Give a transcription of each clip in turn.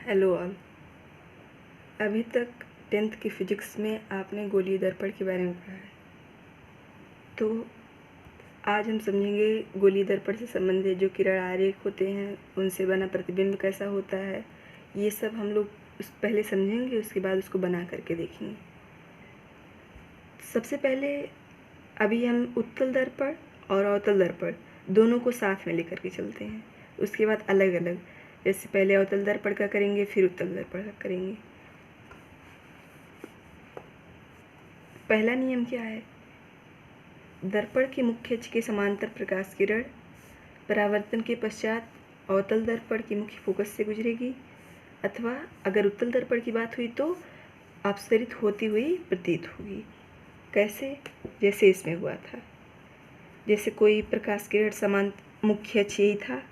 Hello all. अभी तक 10th की फ़िज़िक्स में आपने गोलीय दर्पण के बारे में पढ़ा है, तो आज हम समझेंगे गोलीय दर्पण से संबंधित जो किरण आरेख होते हैं, उनसे बना प्रतिबिंब कैसा होता है। ये सब हम लोग पहले समझेंगे, उसके बाद उसको बना करके देखेंगे। सबसे पहले अभी हम उत्तल दर्पण और अवतल दर्पण दोनों को साथ में लेकर के चलते हैं, उसके बाद अलग अलग। जैसे पहले अवतल दर्पण का करेंगे, फिर उत्तल दर्पण का करेंगे। पहला नियम क्या है? दर्पण के मुख्य अक्ष के समांतर प्रकाश किरण परावर्तन के पश्चात अवतल दर्पण की मुख्य फोकस से गुजरेगी, अथवा अगर उत्तल दर्पण की बात हुई तो अपसरित होती हुई प्रतीत होगी। कैसे? जैसे इसमें हुआ था। जैसे कोई प्रकाश किरण समांतर मुख्य अक्ष यही था,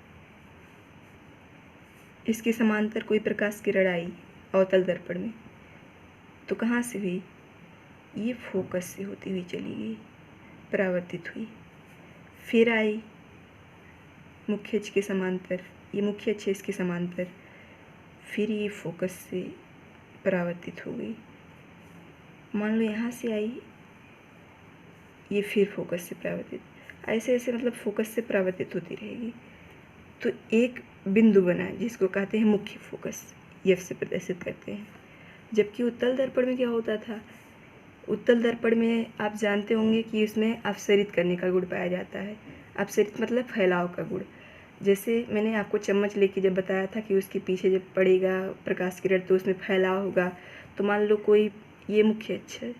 इसके समांतर कोई प्रकाश किरण आई अवतल दर्पण में, तो कहाँ से हुई? ये फोकस से होती हुई चली गई, परावर्तित हुई, फिर आई मुख्य अक्ष के समांतर, ये मुख्य अक्ष इसके समांतर, फिर ये फोकस से परावर्तित हो गई। मान लो यहाँ से आई, ये फिर फोकस से परावर्तित, ऐसे ऐसे मतलब फोकस से परावर्तित होती रहेगी। तो एक बिंदु बना जिसको कहते हैं मुख्य फोकस, एफ से प्रदर्शित करते हैं। जबकि उत्तल दर्पण में क्या होता था? उत्तल दर्पण में आप जानते होंगे कि उसमें अपसरित करने का गुण पाया जाता है। अपसरित मतलब फैलाव का गुण। जैसे मैंने आपको चम्मच लेके जब बताया था कि उसके पीछे जब पड़ेगा प्रकाश किरण तो उसमें फैलाव होगा। तो मान लो कोई ये मुख्य अक्ष है,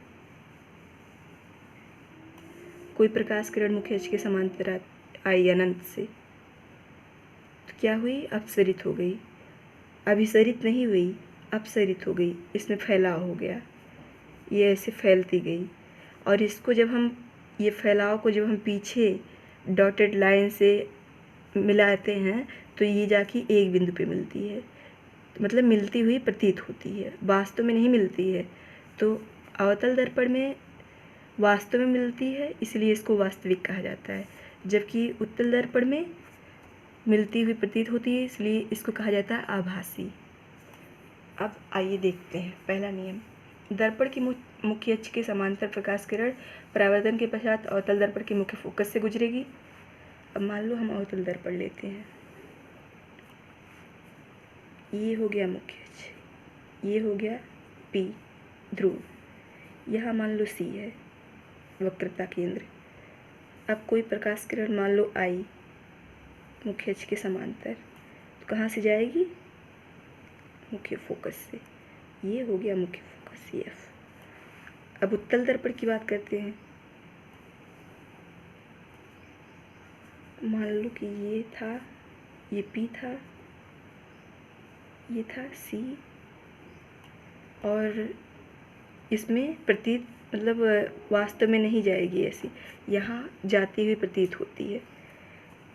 कोई प्रकाश किरण मुख्य अक्ष के समांतर आई अनंत से, तो क्या हुई? अपसरित हो गई। अभिसरित नहीं हुई, अपसरित हो गई, इसमें फैलाव हो गया, ये ऐसे फैलती गई। और इसको जब हम ये फैलाव को जब हम पीछे डॉटेड लाइन से मिलाते हैं तो ये जाके एक बिंदु पे मिलती है, मतलब मिलती हुई प्रतीत होती है, वास्तव में नहीं मिलती है। तो अवतल दर्पण में वास्तव में मिलती है, इसलिए इसको वास्तविक कहा जाता है। जबकि उत्तल दर्पण में मिलती हुई प्रतीत होती है, इसलिए इसको कहा जाता है आभासी। अब आइए देखते हैं पहला नियम। दर्पण की मुख्य अक्ष के समांतर प्रकाश किरण परावर्तन के पश्चात अवतल दर्पण के मुख्य फोकस से गुजरेगी। अब मान लो हम अवतल दर्पण लेते हैं, ये हो गया मुख्य अक्ष, ये हो गया P ध्रुव, यहाँ मान लो C है वक्रता केंद्र। अब कोई प्रकाश किरण मान लो आई मुख्य अक्ष के समांतर, तो कहाँ से जाएगी? मुख्य फोकस से। ये हो गया मुख्य फोकस F। अब उत्तल दर्पण की बात करते हैं। मान लो कि ये था, ये P था, ये था C, और इसमें प्रतीत मतलब वास्तव में नहीं जाएगी ऐसी, यहाँ जाती हुई प्रतीत होती है।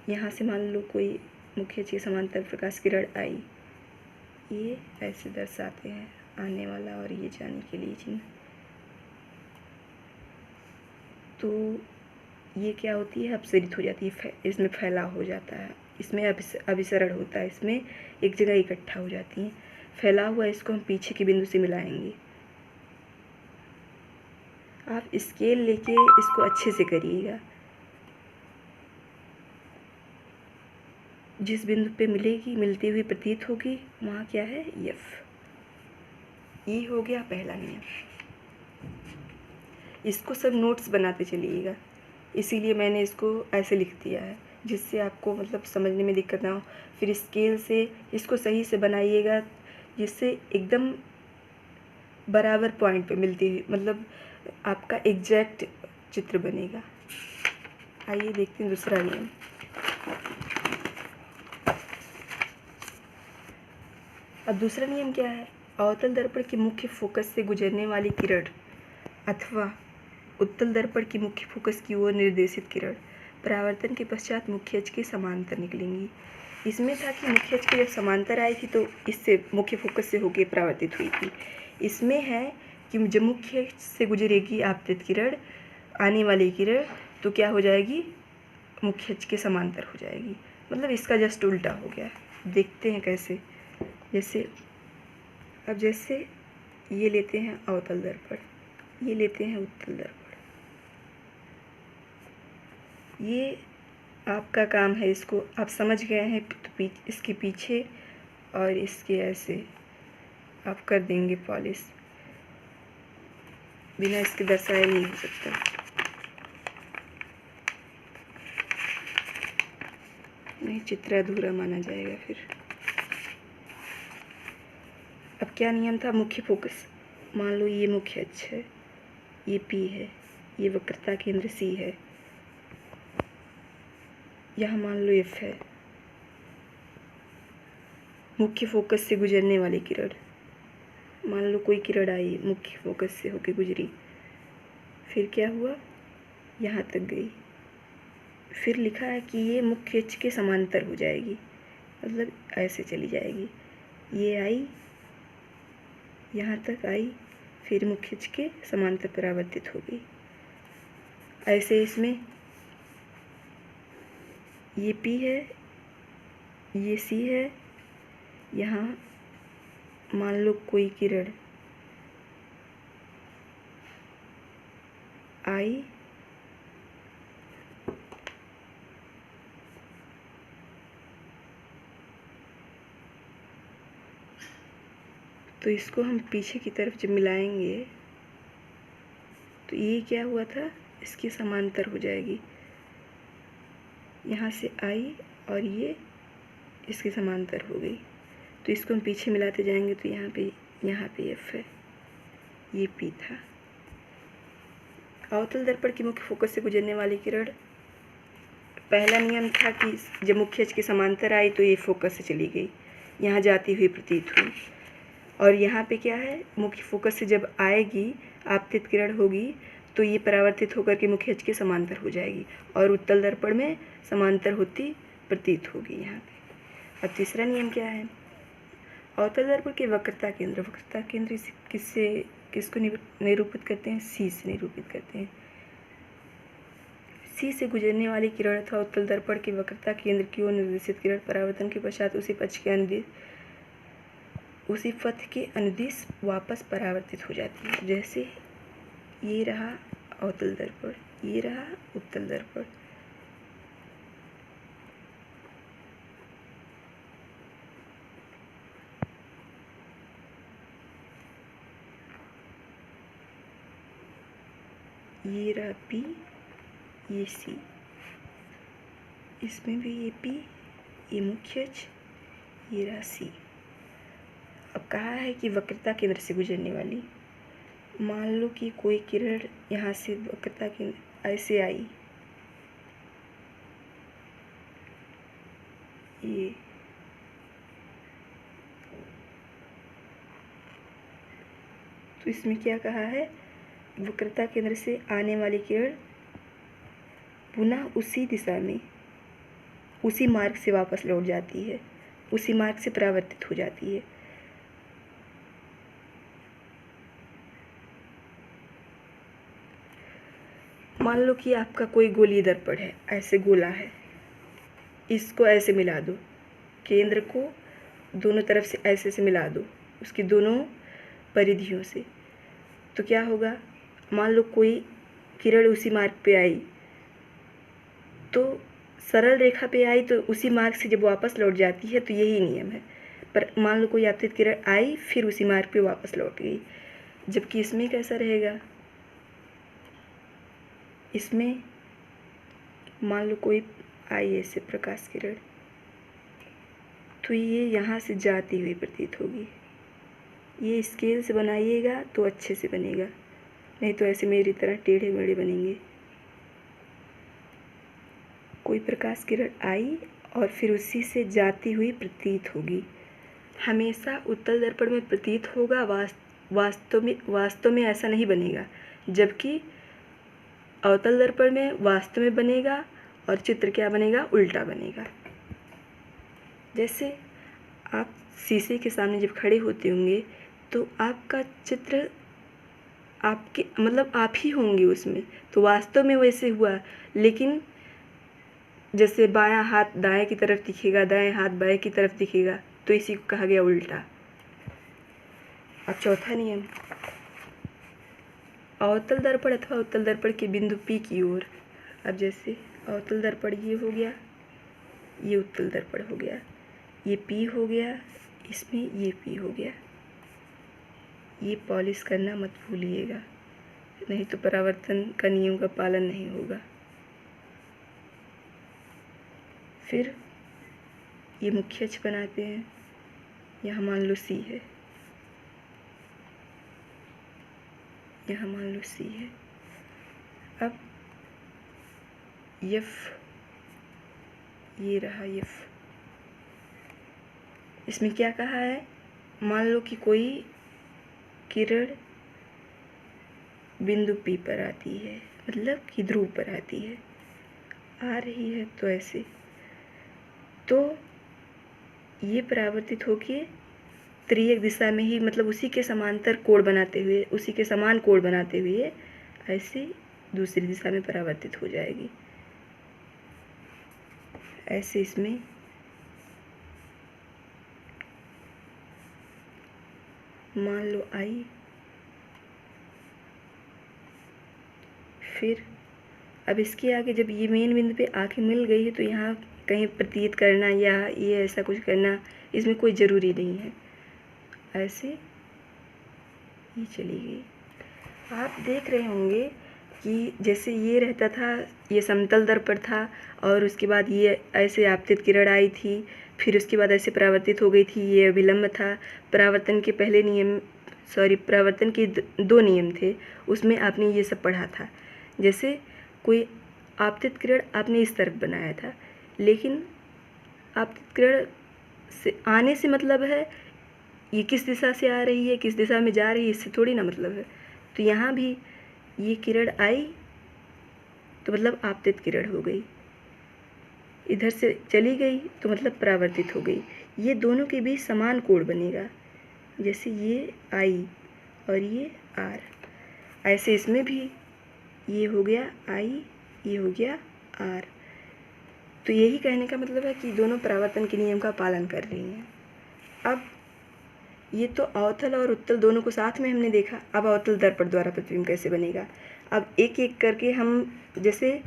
यहाँ से मान लो कोई मुख्य अक्ष के समांतर प्रकाश किरण आई, ये ऐसे दर्शाते हैं आने वाला और ये जाने के लिए चिन्ह। तो ये क्या होती है? अपसरित हो जाती है, इसमें फैलाव हो जाता है, इसमें अभिसरण होता है, इसमें एक जगह इकट्ठा हो जाती हैं। फैला हुआ इसको हम पीछे के बिंदु से मिलाएंगे। आप स्केल लेके इसको अच्छे से करिएगा। जिस बिंदु पे मिलेगी, मिलती हुई प्रतीत होगी, वहाँ क्या है? F। ये हो गया पहला नियम। इसको सब नोट्स बनाते चलिएगा, इसीलिए मैंने इसको ऐसे लिख दिया है जिससे आपको मतलब समझने में दिक्कत ना हो। फिर स्केल से इसको सही से बनाइएगा, जिससे एकदम बराबर पॉइंट पे मिलती हुई मतलब आपका एग्जैक्ट चित्र बनेगा। आइए देखते हैं दूसरा नियम। अब दूसरा नियम क्या है? अवतल दर्पण के मुख्य फोकस से गुजरने वाली किरण अथवा उत्तल दर्पण की मुख्य फोकस की ओर निर्देशित किरण परावर्तन के पश्चात मुख्य अक्ष के समांतर निकलेंगी। इसमें था कि मुख्य अक्ष के जब समांतर आई थी तो इससे मुख्य फोकस से होकर परावर्तित हुई थी। इसमें है कि जब मुख्य अक्ष से गुजरेगी आपतित किरण, आने वाली किरण, तो क्या हो जाएगी? मुख्य अक्ष के समांतर हो जाएगी। मतलब इसका जस्ट उल्टा हो गया। देखते हैं कैसे। जैसे अब जैसे ये लेते हैं अवतल दर्पण, ये लेते हैं उत्तल दर्पण, ये आपका काम है, इसको आप समझ गए हैं तो इसके पीछे और इसके ऐसे आप कर देंगे पॉलिश, बिना इसके दर्शाए नहीं हो सकता। नहीं, चित्र अधूरा माना जाएगा फिर। अब क्या नियम था? मुख्य फोकस। मान लो ये मुख्य अक्ष है, ये P है, ये वक्रता केंद्र C है, यहाँ मान लो F है। मुख्य फोकस से गुजरने वाली किरण, मान लो कोई किरण आई, मुख्य फोकस से होके गुजरी, फिर क्या हुआ? यहाँ तक गई, फिर लिखा है कि ये मुख्य अक्ष के समांतर हो जाएगी, मतलब ऐसे चली जाएगी। ये आई, यहाँ तक आई, फिर मुख्य अक्ष के समांतर परावर्तित हो गई। ऐसे इसमें ये P है, ये C है, यहाँ मान लो कोई किरण आई, तो इसको हम पीछे की तरफ जब मिलाएंगे तो ये क्या हुआ था? इसके समांतर हो जाएगी, यहाँ से आई और ये इसके समांतर हो गई। तो इसको हम पीछे मिलाते जाएंगे तो यहाँ पे F है, ये P था। अवतल दर्पण की मुख्य फोकस से गुजरने वाली किरण, पहला नियम था कि जब मुख्य अक्ष के समांतर आई तो ये फोकस से चली गई, यहाँ जाती हुई प्रतीत हुई। और यहाँ पे क्या है? मुख्य फोकस से जब आएगी, आपतित किरण होगी, तो ये परावर्तित होकर के मुख्य अक्ष के समांतर हो जाएगी और उत्तल दर्पण में समांतर होती प्रतीत होगी यहाँ पे। और तीसरा नियम क्या है? अवतल दर्पण के वक्रता केंद्र, वक्रता केंद्र किसको निरूपित करते हैं? C से निरूपित करते हैं। C से गुजरने वाली किरण अथवा उत्तल दर्पण के वक्रता केंद्र की ओर निर्देशित किरण परावर्तन के पश्चात उसी पथ के अनुदिश वापस परावर्तित हो जाती है। जैसे ये रहा अवतल दर्पण, ये रहा उत्तल दर्पण। ये रहा P, ये C, इसमें भी ये P, ये मुख्य अक्ष, ये रहा C। अब कहा है कि वक्रता केंद्र से गुजरने वाली, मान लो कि कोई किरण यहाँ से वक्रता केंद्र ऐसे आई, ये तो इसमें क्या कहा है? वक्रता केंद्र से आने वाली किरण पुनः उसी दिशा में, उसी मार्ग से वापस लौट जाती है, उसी मार्ग से परावर्तित हो जाती है। मान लो कि आपका कोई गोलीय दर्पण है, ऐसे गोला है, इसको ऐसे मिला दो, केंद्र को दोनों तरफ से ऐसे मिला दो, उसकी दोनों परिधियों से, तो क्या होगा? मान लो कोई किरण उसी मार्ग पे आई, तो सरल रेखा पे आई तो उसी मार्ग से जब वापस लौट जाती है, तो यही नियम है। पर मान लो कोई आपतित किरण आई, फिर उसी मार्ग पे वापस लौट गई, जबकि इसमें कैसा रहेगा? इसमें मान लो कोई आई ऐसे प्रकाश किरण, तो ये यहाँ से जाती हुई प्रतीत होगी। ये स्केल से बनाइएगा तो अच्छे से बनेगा, नहीं तो ऐसे मेरी तरह टेढ़े मेढ़े बनेंगे। कोई प्रकाश किरण आई और फिर उसी से जाती हुई प्रतीत होगी। हमेशा उत्तल दर्पण में प्रतीत होगा, वास्तव में ऐसा नहीं बनेगा, जबकि अवतल दर्पण में वास्तव में बनेगा और चित्र क्या बनेगा? उल्टा बनेगा। जैसे आप शीशे के सामने जब खड़े होते होंगे तो आपका चित्र आपके मतलब आप ही होंगे उसमें, तो वास्तव में वैसे हुआ, लेकिन जैसे बायां हाथ दाएं की तरफ दिखेगा, दाएं हाथ बाएं की तरफ दिखेगा, तो इसी को कहा गया उल्टा। अब चौथा नियम, अवतल दर्पण अथवा उत्तल दर्पण के बिंदु P की ओर। अब जैसे अवतल दर्पण ये हो गया, ये उत्तल दर्पण हो गया, ये P हो गया, इसमें ये P हो गया। ये पॉलिश करना मत भूलिएगा, नहीं तो परावर्तन का नियम का पालन नहीं होगा। फिर ये मुख्य अक्ष बनाते हैं, यहाँ मान लो C है, यहाँ मान लो C है। अब F, ये रहा F। इसमें क्या कहा है, मान लो कि कोई किरण बिंदु P पर आती है, मतलब कि ध्रुव पर आती है, आ रही है तो ऐसे, तो ये परावर्तित होके त्रियक दिशा में ही, मतलब उसी के समांतर कोण बनाते हुए, उसी के समान कोण बनाते हुए ऐसे दूसरी दिशा में परावर्तित हो जाएगी। ऐसे इसमें मान लो I, फिर अब इसके आगे जब ये मेन बिंदु पे आके मिल गई है तो यहाँ कहीं प्रतीत करना या ये ऐसा कुछ करना इसमें कोई ज़रूरी नहीं है, ऐसे ये चली गई। आप देख रहे होंगे कि जैसे ये रहता था, ये समतल दर्पण था और उसके बाद ये ऐसे आपतित किरण आई थी, फिर उसके बाद ऐसे परावर्तित हो गई थी, ये अभिलंब था। परावर्तन के पहले नियम, परावर्तन के 2 नियम थे, उसमें आपने ये सब पढ़ा था। जैसे कोई आपतित किरण आपने इस तरफ बनाया था, लेकिन आपतित किरण से आने से मतलब है ये किस दिशा से आ रही है, किस दिशा में जा रही है, इससे थोड़ी ना मतलब है। तो यहाँ भी ये किरण आई तो मतलब आपतित किरण हो गई, इधर से चली गई तो मतलब परावर्तित हो गई। ये दोनों के बीच समान कोण बनेगा, जैसे ये I और ये R, ऐसे इसमें भी ये हो गया I, ये हो गया R। तो यही कहने का मतलब है कि दोनों परावर्तन के नियम का पालन कर रही हैं। अब ये तो अवतल और उत्तल दोनों को साथ में हमने देखा। अब अवतल दर्पण द्वारा प्रतिबिंब कैसे बनेगा, अब एक एक करके हम, जैसे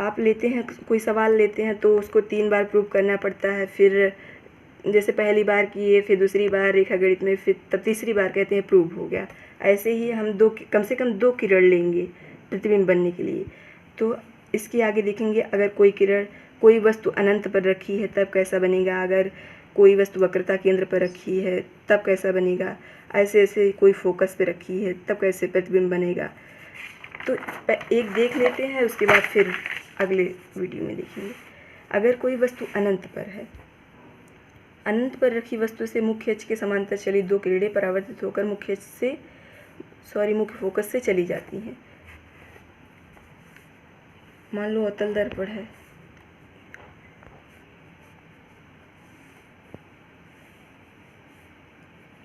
आप लेते हैं कोई सवाल लेते हैं तो उसको 3 बार प्रूव करना पड़ता है, फिर जैसे पहली बार किए, फिर दूसरी बार रेखा गणित में, फिर तब तीसरी बार कहते हैं प्रूव हो गया। ऐसे ही हम कम से कम 2 किरण लेंगे प्रतिबिंब बनने के लिए। तो इसके आगे देखेंगे, अगर कोई किरण, कोई वस्तु अनंत पर रखी है तब कैसा बनेगा, अगर कोई वस्तु वक्रता केंद्र पर रखी है तब कैसा बनेगा, ऐसे ऐसे कोई फोकस पे रखी है तब कैसे प्रतिबिंब बनेगा। तो एक देख लेते हैं, उसके बाद फिर अगले वीडियो में देखेंगे। अगर कोई वस्तु अनंत पर है, अनंत पर रखी वस्तु से मुख्य अक्ष के समांतर चली 2 किरणें परावर्तित होकर मुख्य फोकस से चली जाती हैं। मान लो अवतल दर्पण है,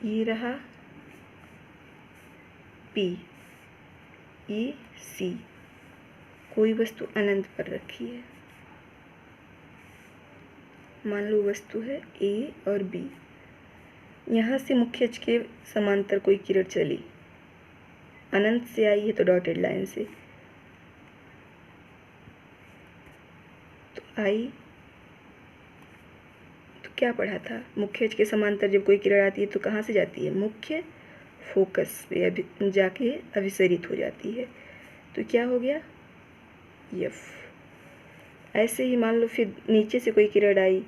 ये रहा P, ये C, कोई वस्तु अनंत पर रखी है, मान लो वस्तु है A और B। यहाँ से मुख्य अक्ष के समांतर कोई किरण चली, अनंत से आई है तो डॉटेड लाइन से, तो आई, तो क्या पढ़ा था, मुख्य अक्ष के समांतर जब कोई किरण आती है तो कहाँ से जाती है, मुख्य फोकस पे जाके अभिसरित हो जाती है। तो क्या हो गया, F। ऐसे ही मान लो फिर नीचे से कोई किरण आई,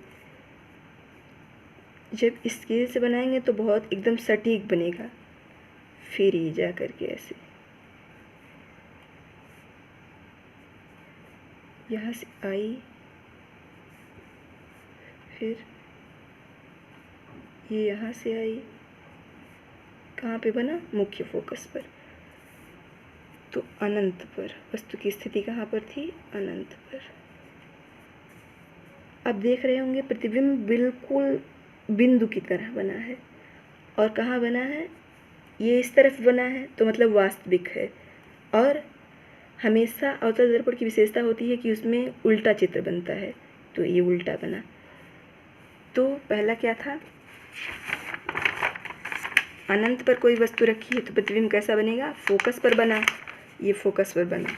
जब स्केल से बनाएंगे तो बहुत एकदम सटीक बनेगा, फिर ये जा करके ऐसे यहाँ से आई, फिर ये यहाँ से आई, कहाँ पे बना, मुख्य फोकस पर। तो अनंत पर वस्तु की स्थिति कहाँ पर थी, अनंत पर। अब देख रहे होंगे प्रतिबिंब बिल्कुल बिंदु की तरह बना है, और कहाँ बना है, ये इस तरफ बना है तो मतलब वास्तविक है। और हमेशा अवतल दर्पण की विशेषता होती है कि उसमें उल्टा चित्र बनता है, तो ये उल्टा बना। तो पहला क्या था, अनंत पर कोई वस्तु रखी है तो प्रतिबिंब कैसा बनेगा? फोकस पर बना, ये फोकस पर बना।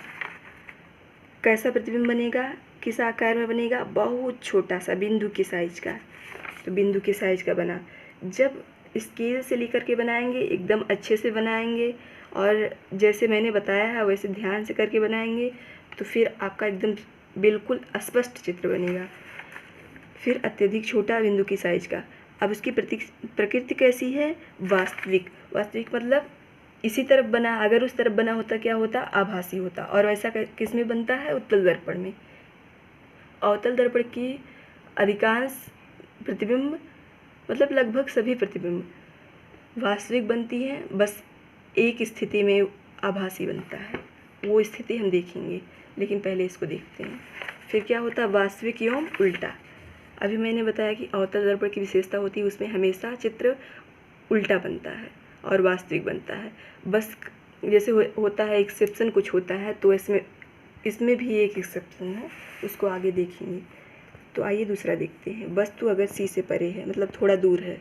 कैसा प्रतिबिंब बनेगा? किस आकार में बनेगा? बहुत छोटा सा, बिंदु के साइज का, तो बिंदु के साइज का बना। जब स्केल से लेकर के बनाएंगे एकदम अच्छे से बनाएंगे और जैसे मैंने बताया है वैसे ध्यान से करके बनाएंगे तो फिर आपका एकदम बिल्कुल स्पष्ट चित्र बनेगा। फिर अत्यधिक छोटा, बिंदु की साइज का। अब उसकी प्रकृति कैसी है? वास्तविक। वास्तविक मतलब इसी तरफ बना, अगर उस तरफ बना होता क्या होता? आभासी होता। और वैसा किस में बनता है? उत्तल दर्पण में। अवतल दर्पण की अधिकांश प्रतिबिंब मतलब लगभग सभी प्रतिबिंब वास्तविक बनती हैं, बस एक स्थिति में आभासी बनता है, वो स्थिति हम देखेंगे, लेकिन पहले इसको देखते हैं। फिर क्या होता है? वास्तविक एवं उल्टा। अभी मैंने बताया कि अवतल दर्पण की विशेषता होती है उसमें हमेशा चित्र उल्टा बनता है और वास्तविक बनता है। बस जैसे होता है एक्सेप्शन कुछ होता है, तो इसमें भी एक एक्सेप्शन है, उसको आगे देखेंगे। तो आइए दूसरा देखते हैं। वस्तु अगर सी से परे है मतलब थोड़ा दूर है,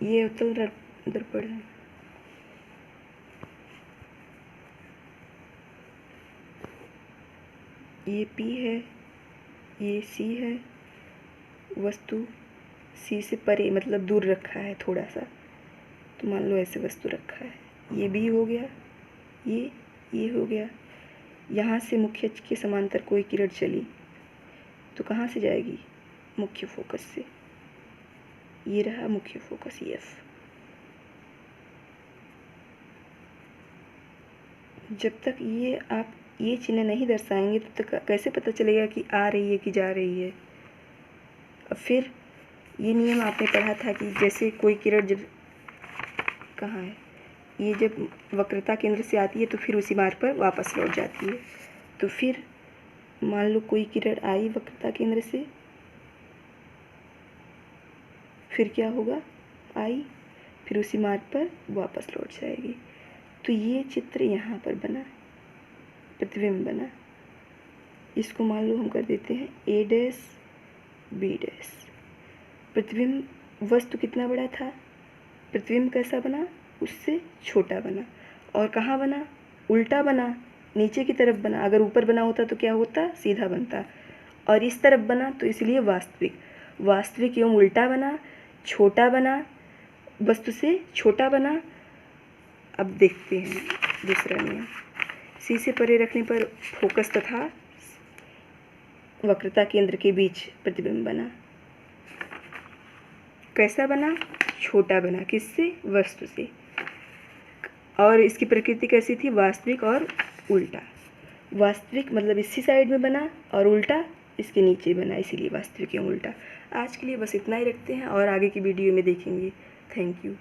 ये अवतल दर्पण है। ये P है, ये C है। वस्तु C से परे मतलब दूर रखा है थोड़ा सा, तो मान लो ऐसे वस्तु रखा है। ये B हो गया, ये हो गया। यहाँ से मुख्य अक्ष के समांतर कोई किरण चली तो कहाँ से जाएगी? मुख्य फोकस से। ये रहा मुख्य फोकस F। जब तक ये आप ये चिन्ह नहीं दर्शाएंगे तब तक कैसे पता चलेगा कि आ रही है कि जा रही है? अब फिर ये नियम आपने पढ़ा था कि जैसे कोई किरण जब कहाँ है, ये जब वक्रता केंद्र से आती है तो फिर उसी मार्ग पर वापस लौट जाती है। तो फिर मान लो कोई किरण आई वक्रता केंद्र से, फिर क्या होगा? आई, फिर उसी मार्ग पर वापस लौट जाएगी। तो ये चित्र यहाँ पर बना, प्रतिबिंब बना। इसको मान लो हम कर देते हैं A' B'। प्रतिबिंब वस्तु कितना बड़ा था? प्रतिबिंब कैसा बना? उससे छोटा बना। और कहाँ बना? उल्टा बना, नीचे की तरफ बना। अगर ऊपर बना होता तो क्या होता? सीधा बनता। और इस तरफ बना तो इसलिए वास्तविक एवं उल्टा बना, छोटा बना, वस्तु से छोटा बना। अब देखते हैं दूसरा नियम। सी से परे रखने पर फोकस तथा वक्रता केंद्र के बीच प्रतिबिंब बना। कैसा बना? छोटा बना। किससे? वस्तु से। और इसकी प्रकृति कैसी थी? वास्तविक और उल्टा। वास्तविक मतलब इसी साइड में बना और उल्टा इसके नीचे बना, इसीलिए वास्तविक एवं उल्टा। आज के लिए बस इतना ही रखते हैं और आगे की वीडियो में देखेंगे। Thank you.